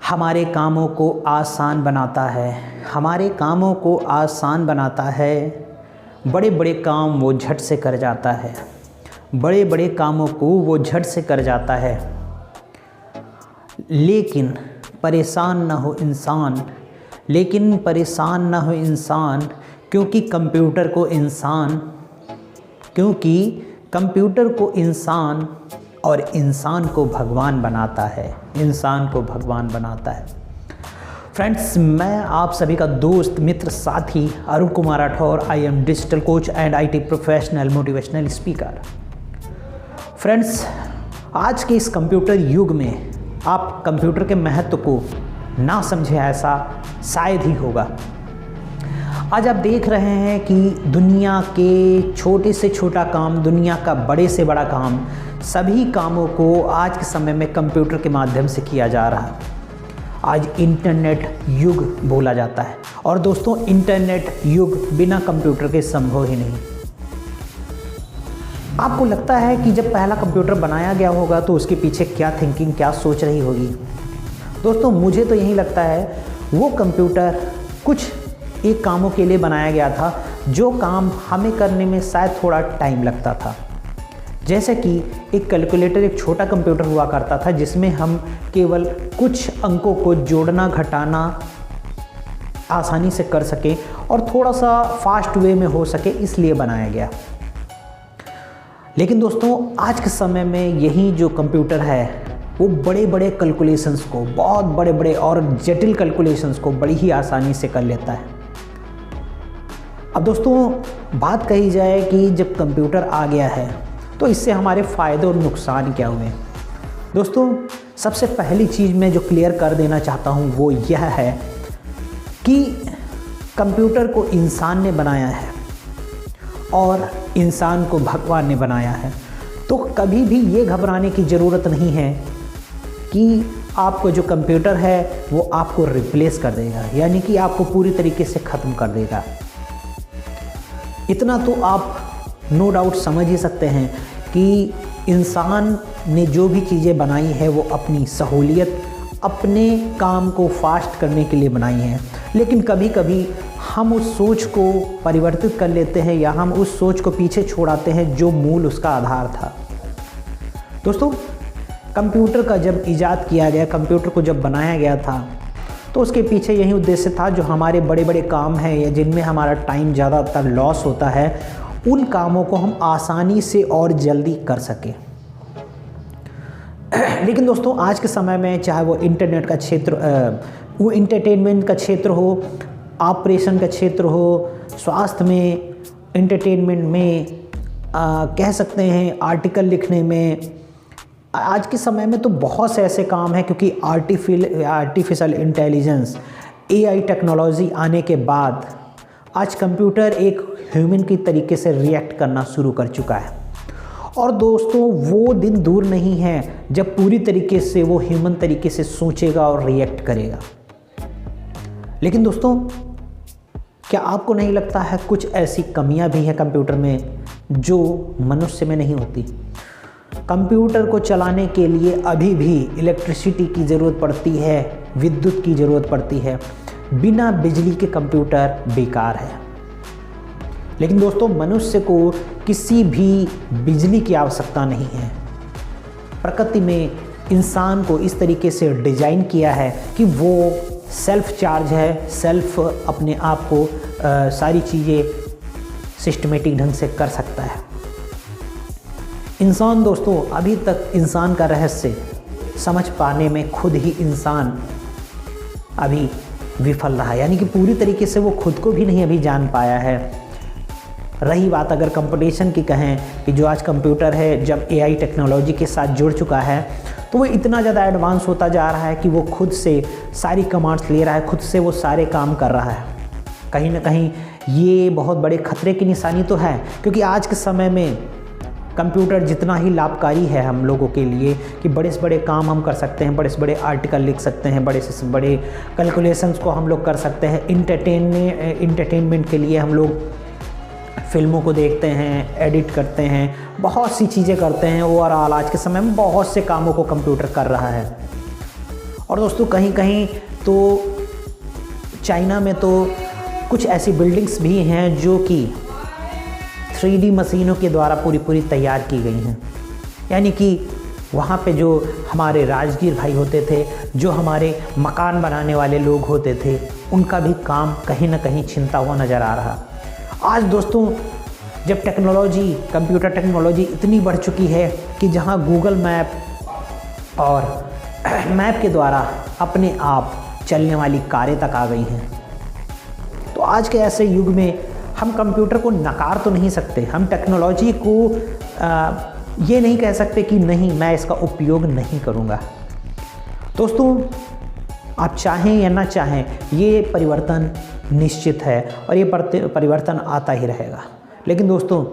हमारे कामों को आसान बनाता है, हमारे कामों को आसान बनाता है। बड़े बड़े काम वो झट से कर जाता है, बड़े बड़े कामों को वो झट से कर जाता है। लेकिन परेशान न हो इंसान, लेकिन परेशान न हो इंसान, क्योंकि कंप्यूटर को इंसान और इंसान को भगवान बनाता है, इंसान को भगवान बनाता है। फ्रेंड्स, मैं आप सभी का दोस्त, मित्र, साथी Arun Kumar Rathore. I am digital coach and IT professional motivational speaker. Friends, आज के इस कंप्यूटर युग में आप कंप्यूटर के महत्व को ना समझे ऐसा शायद ही होगा। आज आप देख रहे हैं कि दुनिया के छोटे से छोटा काम, दुनिया का बड़े से बड़ा काम, सभी कामों को आज के समय में कंप्यूटर के माध्यम से किया जा रहा है। आज इंटरनेट युग बोला जाता है और दोस्तों, इंटरनेट युग बिना कंप्यूटर के संभव ही नहीं। आपको लगता है कि जब पहला कंप्यूटर बनाया गया होगा तो उसके पीछे क्या थिंकिंग, क्या सोच रही होगी? दोस्तों, मुझे तो यही लगता है वो कंप्यूटर कुछ एक कामों के लिए बनाया गया था जो काम हमें करने में शायद थोड़ा टाइम लगता था। जैसे कि एक कैलकुलेटर, एक छोटा कंप्यूटर हुआ करता था जिसमें हम केवल कुछ अंकों को जोड़ना घटाना आसानी से कर सकें और थोड़ा सा फास्ट वे में हो सके, इसलिए बनाया गया। लेकिन दोस्तों, आज के समय में यही जो कंप्यूटर है वो बड़े बड़े कैलकुलेशंस को, बहुत बड़े बड़े और जटिल कैलकुलेशंस को बड़ी ही आसानी से कर लेता है। अब दोस्तों, बात कही जाए कि जब कंप्यूटर आ गया है तो इससे हमारे फ़ायदे और नुकसान क्या हुए? दोस्तों, सबसे पहली चीज़ मैं जो क्लियर कर देना चाहता हूँ वो यह है कि कंप्यूटर को इंसान ने बनाया है और इंसान को भगवान ने बनाया है। तो कभी भी ये घबराने की ज़रूरत नहीं है कि आपको जो कंप्यूटर है वो आपको रिप्लेस कर देगा, यानी कि आपको पूरी तरीके से ख़त्म कर देगा। इतना तो आप नो डाउट समझ ही सकते हैं कि इंसान ने जो भी चीज़ें बनाई है वो अपनी सहूलियत, अपने काम को फास्ट करने के लिए बनाई हैं। लेकिन कभी कभी हम उस सोच को परिवर्तित कर लेते हैं या हम उस सोच को पीछे छोड़ाते हैं जो मूल उसका आधार था। दोस्तों, कंप्यूटर का जब इजाद किया गया, कंप्यूटर को जब बनाया गया था तो उसके पीछे यही उद्देश्य था, जो हमारे बड़े बड़े काम हैं या जिनमें हमारा टाइम ज़्यादातर लॉस होता है, उन कामों को हम आसानी से और जल्दी कर सकें। लेकिन दोस्तों, आज के समय में चाहे वो इंटरनेट का क्षेत्र, वो इंटरटेनमेंट का क्षेत्र हो, ऑपरेशन का क्षेत्र हो, स्वास्थ्य में, एंटरटेनमेंट में, कह सकते हैं आर्टिकल लिखने में, आज के समय में तो बहुत से ऐसे काम हैं, क्योंकि आर्टिफिशियल इंटेलिजेंस, AI टेक्नोलॉजी आने के बाद आज कंप्यूटर एक ह्यूमन की तरीके से रिएक्ट करना शुरू कर चुका है। और दोस्तों, वो दिन दूर नहीं है जब पूरी तरीके से वो ह्यूमन तरीके से सोचेगा और रिएक्ट करेगा। लेकिन दोस्तों, क्या आपको नहीं लगता है कुछ ऐसी कमियां भी हैं कंप्यूटर में जो मनुष्य में नहीं होती? कंप्यूटर को चलाने के लिए अभी भी इलेक्ट्रिसिटी की ज़रूरत पड़ती है, विद्युत की ज़रूरत पड़ती है। बिना बिजली के कंप्यूटर बेकार है। लेकिन दोस्तों, मनुष्य को किसी भी बिजली की आवश्यकता नहीं है। प्रकृति में इंसान को इस तरीके से डिज़ाइन किया है कि वो सेल्फ चार्ज है, सेल्फ अपने आप को सारी चीज़ें सिस्टमेटिक ढंग से कर सकता है। इंसान, दोस्तों, अभी तक इंसान का रहस्य समझ पाने में खुद ही इंसान अभी विफल रहा है, यानी कि पूरी तरीके से वो खुद को भी नहीं अभी जान पाया है। रही बात अगर कंपटीशन की कहें कि जो आज कंप्यूटर है जब AI टेक्नोलॉजी के साथ जुड़ चुका है तो वो इतना ज़्यादा एडवांस होता जा रहा है कि वो खुद से सारी कमांड्स ले रहा है, खुद से वो सारे काम कर रहा है। कहीं ना कहीं ये बहुत बड़े खतरे की निशानी तो है, क्योंकि आज के समय में कंप्यूटर जितना ही लाभकारी है हम लोगों के लिए कि बड़े से बड़े काम हम कर सकते हैं, बड़े से बड़े आर्टिकल लिख सकते हैं, बड़े से बड़े कैलकुलेशंस को हम लोग कर सकते हैं। इंटरटेनमेंट के लिए हम लोग फिल्मों को देखते हैं, एडिट करते हैं, बहुत सी चीज़ें करते हैं। ओवरऑल आज के समय में बहुत से कामों को कंप्यूटर कर रहा है। और दोस्तों कहीं कहीं तो चाइना में तो कुछ ऐसी बिल्डिंग्स भी हैं जो कि 3D मशीनों के द्वारा पूरी तैयार की गई हैं। यानी कि वहाँ पे जो हमारे राजगीर भाई होते थे, जो हमारे मकान बनाने वाले लोग होते थे, उनका भी काम कहीं ना कहीं छिनता हुआ नज़र आ रहा। आज दोस्तों जब टेक्नोलॉजी, कंप्यूटर टेक्नोलॉजी इतनी बढ़ चुकी है कि जहाँ गूगल मैप और मैप के द्वारा अपने आप चलने वाली कारें तक आ गई हैं, तो आज के ऐसे युग में हम कंप्यूटर को नकार तो नहीं सकते, हम टेक्नोलॉजी को ये नहीं कह सकते कि नहीं मैं इसका उपयोग नहीं करूँगा। दोस्तों आप चाहें या ना चाहें ये परिवर्तन निश्चित है और ये परिवर्तन आता ही रहेगा। लेकिन दोस्तों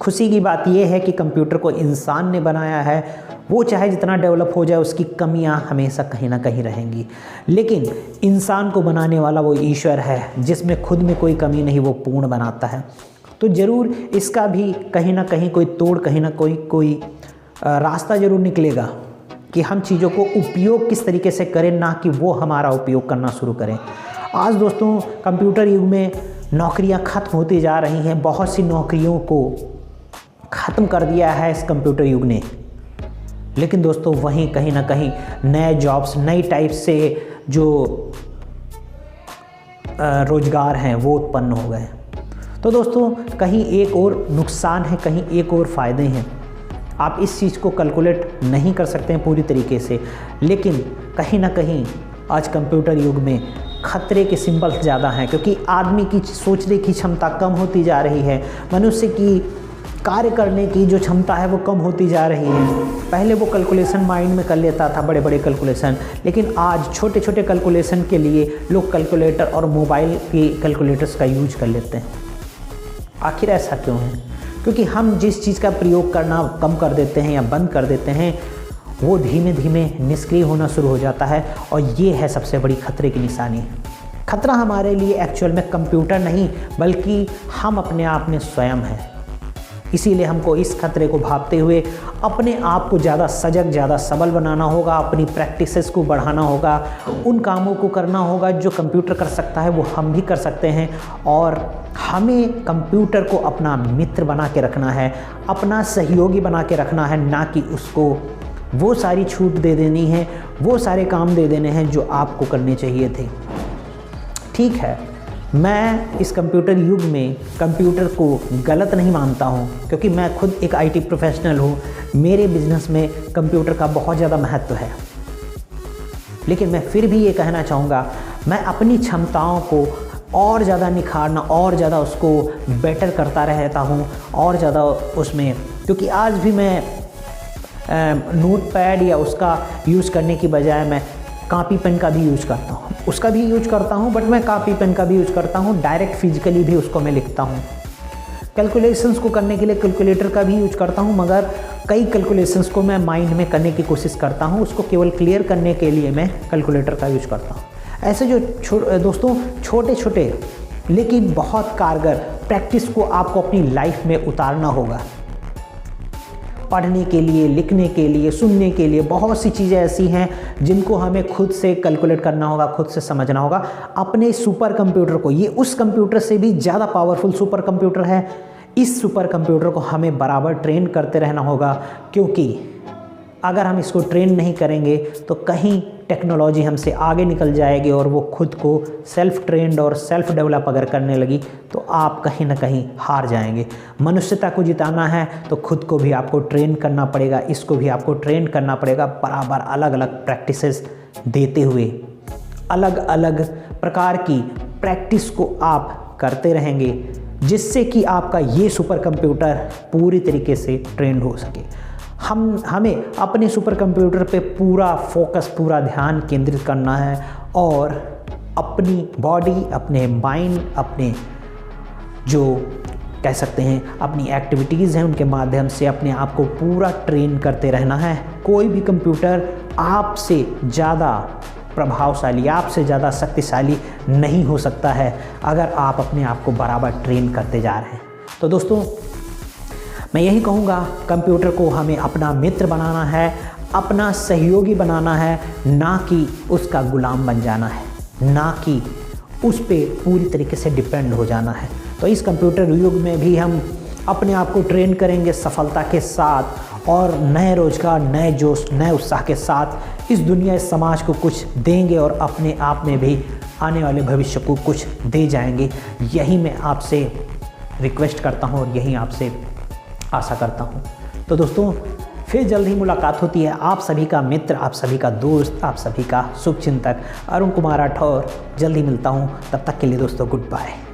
खुशी की बात यह है कि कंप्यूटर को इंसान ने बनाया है, वो चाहे जितना डेवलप हो जाए उसकी कमियां हमेशा कहीं ना कहीं रहेंगी, लेकिन इंसान को बनाने वाला वो ईश्वर है जिसमें खुद में कोई कमी नहीं, वो पूर्ण बनाता है। तो ज़रूर इसका भी कहीं ना कहीं कोई तोड़, कहीं ना कोई रास्ता ज़रूर निकलेगा कि हम चीज़ों को उपयोग किस तरीके से करें, ना कि वो हमारा उपयोग करना शुरू करें। आज दोस्तों कंप्यूटर युग में नौकरियां खत्म होती जा रही हैं, बहुत सी नौकरियों को ख़त्म कर दिया है इस कंप्यूटर युग ने। लेकिन दोस्तों वहीं कहीं ना कहीं नए जॉब्स, नई टाइप से जो रोज़गार हैं वो उत्पन्न हो गए। तो दोस्तों कहीं एक और नुकसान है, कहीं एक और फ़ायदे हैं। आप इस चीज़ को कैलकुलेट नहीं कर सकते हैं पूरी तरीके से, लेकिन कहीं ना कहीं आज कंप्यूटर युग में खतरे के सिंबल ज़्यादा हैं, क्योंकि आदमी की सोचने की क्षमता कम होती जा रही है, मनुष्य की कार्य करने की जो क्षमता है वो कम होती जा रही है। पहले वो कैलकुलेशन माइंड में कर लेता था, बड़े बड़े कैलकुलेशन, लेकिन आज छोटे छोटे कैलकुलेशन के लिए लोग कैलकुलेटर और मोबाइल के कैलकुलेटर्स का यूज कर लेते हैं। आखिर ऐसा क्यों है? क्योंकि हम जिस चीज़ का प्रयोग करना कम कर देते हैं या बंद कर देते हैं वो धीमे धीमे निष्क्रिय होना शुरू हो जाता है, और ये है सबसे बड़ी खतरे की निशानी। खतरा हमारे लिए एक्चुअल में कंप्यूटर नहीं बल्कि हम अपने आप में स्वयं हैं। इसीलिए हमको इस खतरे को भांपते हुए अपने आप को ज़्यादा सजग, ज़्यादा सबल बनाना होगा, अपनी प्रैक्टिसेस को बढ़ाना होगा, उन कामों को करना होगा जो कंप्यूटर कर सकता है वो हम भी कर सकते हैं। और हमें कंप्यूटर को अपना मित्र बना के रखना है, अपना सहयोगी बना के रखना है, ना कि उसको वो सारी छूट दे देनी है, वो सारे काम दे देने हैं जो आपको करने चाहिए थे। ठीक है, मैं इस कंप्यूटर युग में कंप्यूटर को गलत नहीं मानता हूँ, क्योंकि मैं खुद एक IT प्रोफेशनल हूँ, मेरे बिजनेस में कंप्यूटर का बहुत ज़्यादा महत्व है। लेकिन मैं फिर भी ये कहना चाहूँगा, मैं अपनी क्षमताओं को और ज़्यादा निखारना, और ज़्यादा उसको बेटर करता रहता हूँ, और ज़्यादा उसमें, क्योंकि आज भी मैं नोटपैड या उसका यूज़ करने की बजाय मैं कॉपी पेन का भी यूज़ करता हूँ, उसका भी यूज करता हूँ, बट मैं कॉपी पेन का भी यूज़ करता हूँ, डायरेक्ट फिजिकली भी उसको मैं लिखता हूँ। कैलकुलेशंस को करने के लिए कैलकुलेटर का भी यूज करता हूँ, मगर कई कैलकुलेशंस को मैं माइंड में करने की कोशिश करता हूँ, उसको केवल क्लियर करने के लिए मैं कैलकुलेटर का यूज करता हूँ। ऐसे जो दोस्तों छोटे छोटे लेकिन बहुत कारगर प्रैक्टिस को आपको अपनी लाइफ में उतारना होगा। पढ़ने के लिए, लिखने के लिए, सुनने के लिए बहुत सी चीज़ें ऐसी हैं जिनको हमें खुद से कैलकुलेट करना होगा, खुद से समझना होगा। अपने सुपर कंप्यूटर को, ये उस कंप्यूटर से भी ज़्यादा पावरफुल सुपर कंप्यूटर है, इस सुपर कंप्यूटर को हमें बराबर ट्रेन करते रहना होगा, क्योंकि अगर हम इसको ट्रेन नहीं करेंगे तो कहीं टेक्नोलॉजी हमसे आगे निकल जाएगी और वो खुद को सेल्फ ट्रेंड और सेल्फ डेवलप अगर करने लगी तो आप कहीं ना कहीं हार जाएंगे। मनुष्यता को जिताना है तो खुद को भी आपको ट्रेन करना पड़ेगा, इसको भी आपको ट्रेन करना पड़ेगा, बराबर अलग अलग प्रैक्टिसेस देते हुए अलग अलग प्रकार की प्रैक्टिस को आप करते रहेंगे, जिससे कि आपका ये सुपर कंप्यूटर पूरी तरीके से ट्रेंड हो सके। हमें अपने सुपर कंप्यूटर पे पूरा फोकस, पूरा ध्यान केंद्रित करना है और अपनी बॉडी, अपने माइंड, अपने जो कह सकते हैं अपनी एक्टिविटीज़ हैं उनके माध्यम से अपने आप को पूरा ट्रेन करते रहना है। कोई भी कंप्यूटर आपसे ज़्यादा प्रभावशाली, आपसे ज़्यादा शक्तिशाली नहीं हो सकता है अगर आप अपने आप को बराबर ट्रेन करते जा रहे हैं। तो दोस्तों मैं यही कहूँगा, कंप्यूटर को हमें अपना मित्र बनाना है, अपना सहयोगी बनाना है, ना कि उसका गुलाम बन जाना है, ना कि उस पे पूरी तरीके से डिपेंड हो जाना है। तो इस कंप्यूटर युग में भी हम अपने आप को ट्रेन करेंगे सफलता के साथ और नए रोजगार, नए जोश, नए उत्साह के साथ इस दुनिया, इस समाज को कुछ देंगे और अपने आप में भी आने वाले भविष्य को कुछ दे जाएंगे। यही मैं आपसे रिक्वेस्ट करता हूँ और यही आपसे आशा करता हूँ। तो दोस्तों, फिर जल्द ही मुलाकात होती है। आप सभी का मित्र, आप सभी का दोस्त, आप सभी का शुभचिंतक अरुण कुमार राठौर जल्द ही मिलता हूँ। तब तक के लिए दोस्तों, गुड बाय।